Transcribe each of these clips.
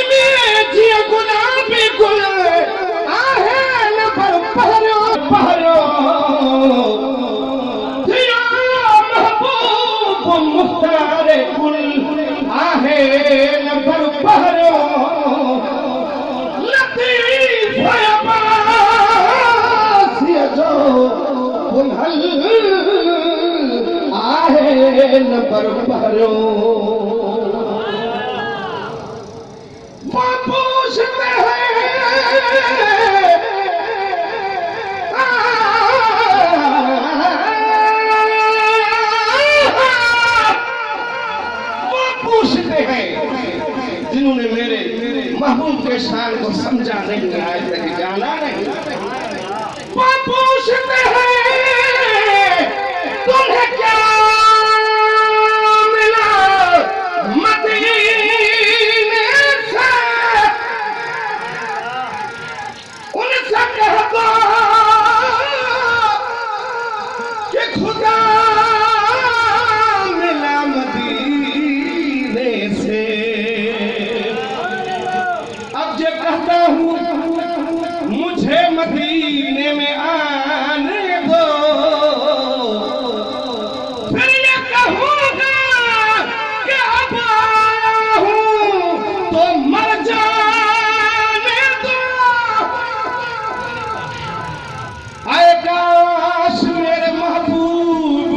में जिया गुलाबी गुल आहे न पर पहरो पहरो जिया महबूब मुख्तार गुल आहे न पर पहरो लतीफ अब्बास जो बुलहल आहे न पर पहरो पूछते हैं जिन्होंने मेरे महबूब के शान को समझा नहीं, आज तक जाना नहीं। वो पूछते हैं तुम्हें क्या मिला मदीने से, उनसे कह दो कि खुदा मिला मदीने से। अब जो कहता हूँ मुझे मदीने में आने दो, फिर ये कहूँगा कि अब आया हूँ तो मर जाने दो। आए काश मेरे महबूब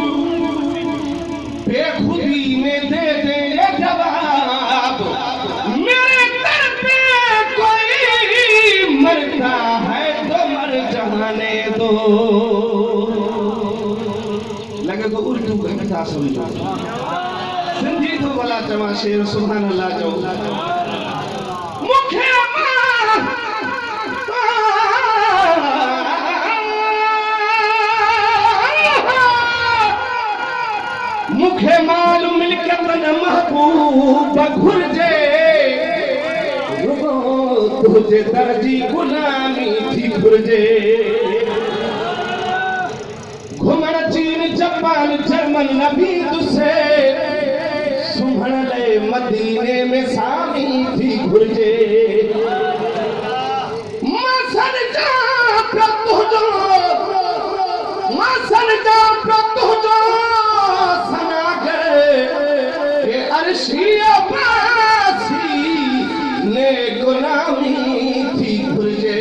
बेखुदी में दे दे ये जवाब, मेरे दर पे कोई मरता है तो मर जाने दो। लगे तो उर्दू कविता समझो, सिंधी तो वाला चवा शेर सुभान अल्लाह जो मुखे मुखे मालूम मिलके तन महबूब घुरजे, तुझे दर्जी गुलामी थी घुरजे। घुमण चीन जापान जर्मन नबी तुसे, सुमण ले मदीने में सामी थी घुरजे। मसन जा तुझो, मसन जा तुझो के अर्शी अब्बासी ने गुलामी थी घुरजे।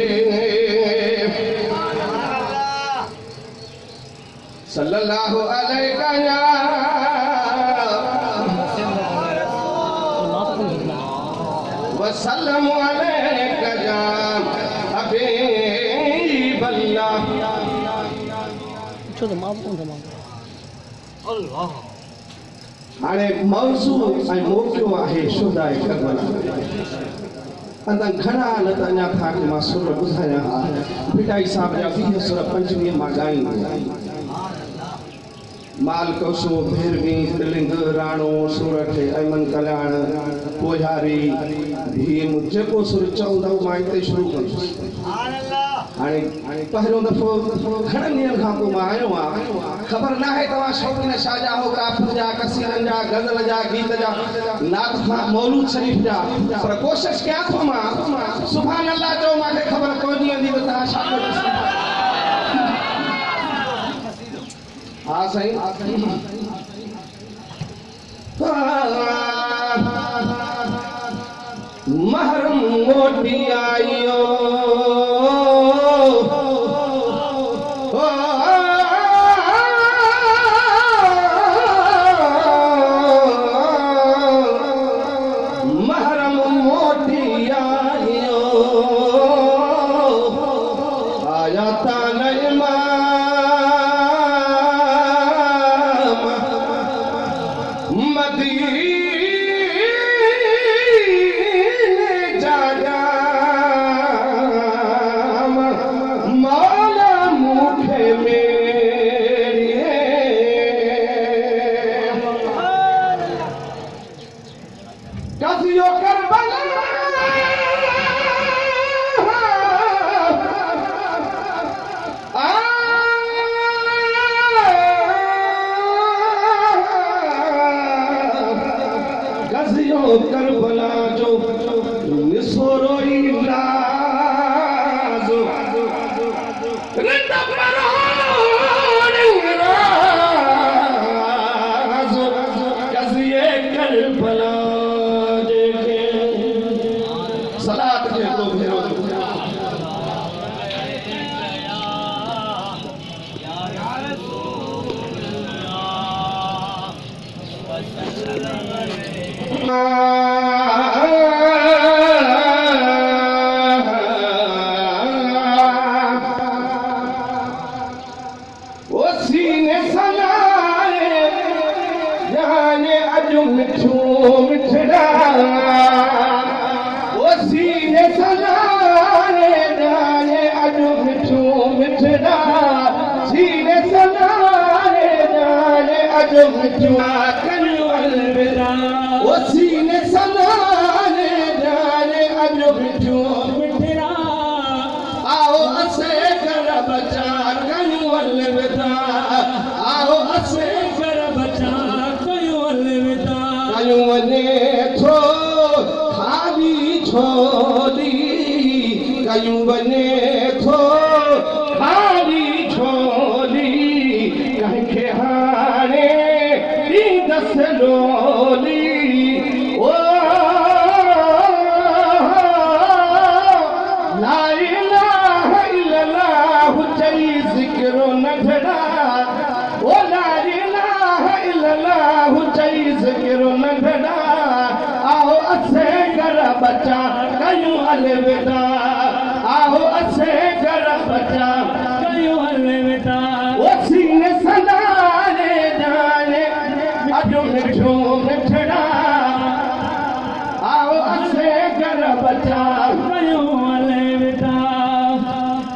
सल्लल्लाहु अलैहि वसल्लम अलैका या हबीब अल्लाह। तो माफ कौन था अल्लाह। हाणे मौज़ू ऐं मौक़ियो आहे शुहदाए करबला। अंदर घणा न त अञा था कि मां सुर ॿुधायां हा। पिटाई साहब जा 20 सुर 25 मां ॻाईंदो। माल कोसो भैरवी तिलिंग राणो सूरत अमन कल्याण पोहारी भीम जेको सुर चवंदव मां हिते शुरू कंदुसि। हाणे पहिरियों दफ़ो घणनि ॾींहंनि खां पोइ मां आयो आहियां। ख़बर न आहे तव्हां शौक़ीन छा जा हो, काफ़िर जा, कसीरनि जा, गज़ल जा, गीत जा, नात खां मौलूद शरीफ़ जा, पर कोशिशि कयां थो मां सुभान अल्लाह जो मूंखे ख़बर पवंदी वेंदी त तव्हां छा कंदो। हा साईं महरम मोटी आयो महरम मोटी आयो आया तानमा करबला जो मिठो मिठड़ा ओ सीने सलाने जाने अजो मिठो मिठड़ा सीने सलाने जाने अजो मिठा कयो अलविदा ओ सीने सलाने जाने अजो मिठो मिठड़ा आओ असे कर बचा कयो अलविदा आओ असे कर बचा कयो अलविदा कयो वने थो खाली छोली कयो वने थो खाली छोली कंखे हाने दी दस लोली ओ ला इलाहा इल्लल्लाह चई जिक्र नढड़ा ओ ला इलाहा इल्लल्लाह चई जिक्र नढड़ा आओ असे कर बचा कयो अलविदा आओ असे कर बचा कयो अलविदा ओ सीने सलाने जाने अजो मिठो मिठड़ा आओ असे कर बचा कयो अलविदा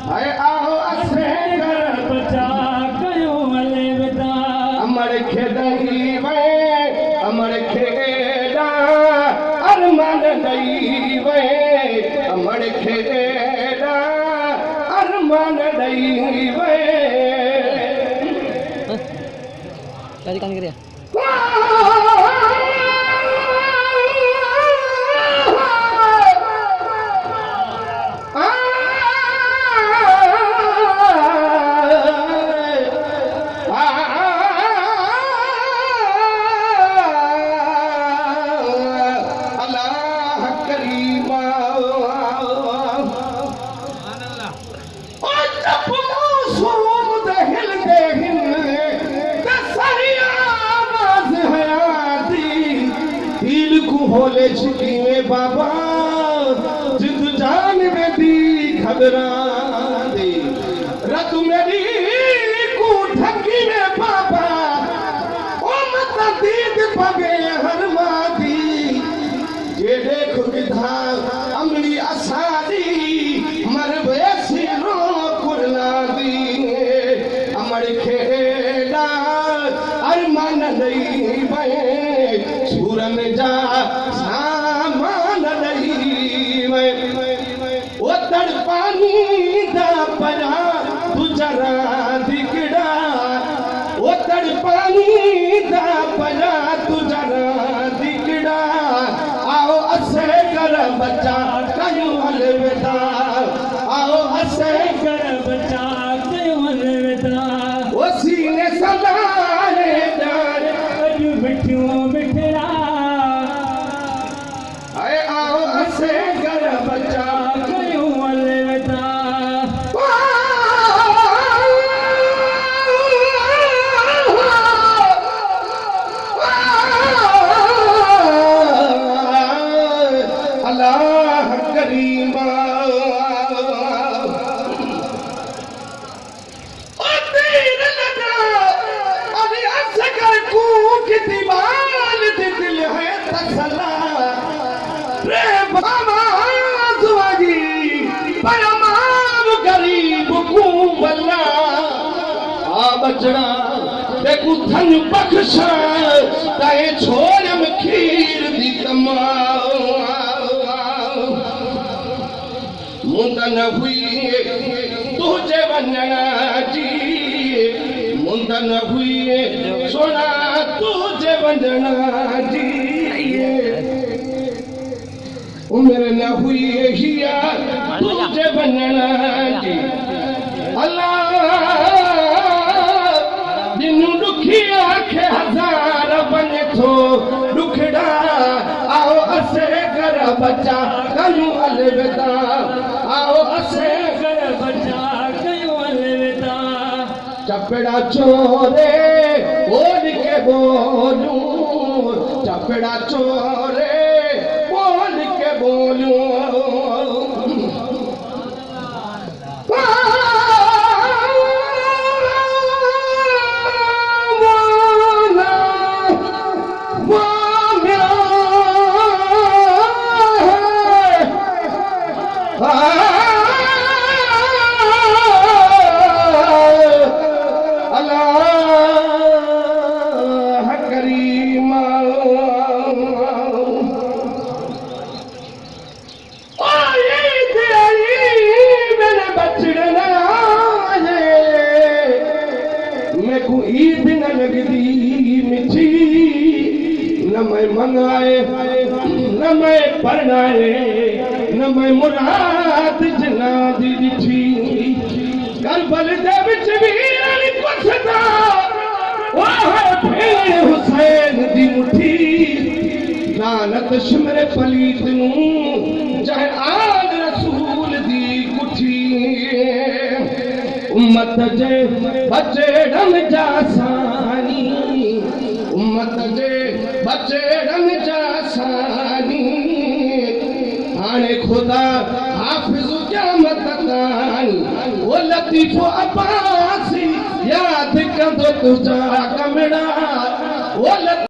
हाय आओ असे कर बचा कयो अलविदा अमर खेदई वे अमर खेड़ा अरमान दई वे अमर खेड़ा अरमान दई वे Cari kan kiri ya? होले छुकी में बाबा जिद जान में दी खबरा दे रत मेरी को ठगी में बाबा ओ मत दीद पगे हर मादी ये देखो किधा अमली असादी मर वैसी रो कुरला दी अमर खेड़ा अरमान नहीं बे सूरन जा सामान नहीं वो तड़पानी दा परा तुझरा दिगड़ा वो तड़पानी दा परा तुझरा दिगड़ा आओ असे कर बचा कयो अलविदा आओ असे कर बचा कयो अलविदा वो सीने सलाने जाने अजो मिठो मिठड़ा आए आओ असे कर बचा कयो अलविदा अल्लाह करीमा कितनी बाल दिल है तसला रे बाजी परमाम गरीब को बल्ला आ बचड़ा देखू धन बख्शा ताए छोड़म खीर दी कमाओ मुंदन हुई तुझे वंजना जी मुंदन हुई सोना तुझे वंजना जी उम्र न हुई हिया तुझे वंजना जी अल्लाह दिन दुखी आखे हजार बने थो दुखड़ा आओ असे कर बचा कयो अलविदा आओ असे कर बचा कयो अलविदा चपड़ा चोरे बोल के बोलूं चपड़ा चोरे बोल के बोलूं न लगदी मिठी न मैं मंगाए न मैं परनाए न मैं मुराद जना दी दिठी करबल दे विच वीरन कुछदा ओह भेण हुसैन दी मुठी लानत शिमरे पलीत नू चाहे आल रसूल दी कुठी उम्मत जे बचेड़न जा सानी उम्मत जे बचेड़न जा सानी हाणे खुदा हाफिज़ क़यामत ताईं वो लतीफ़ो अब्बासी याद कंदो तुझा कमड़ा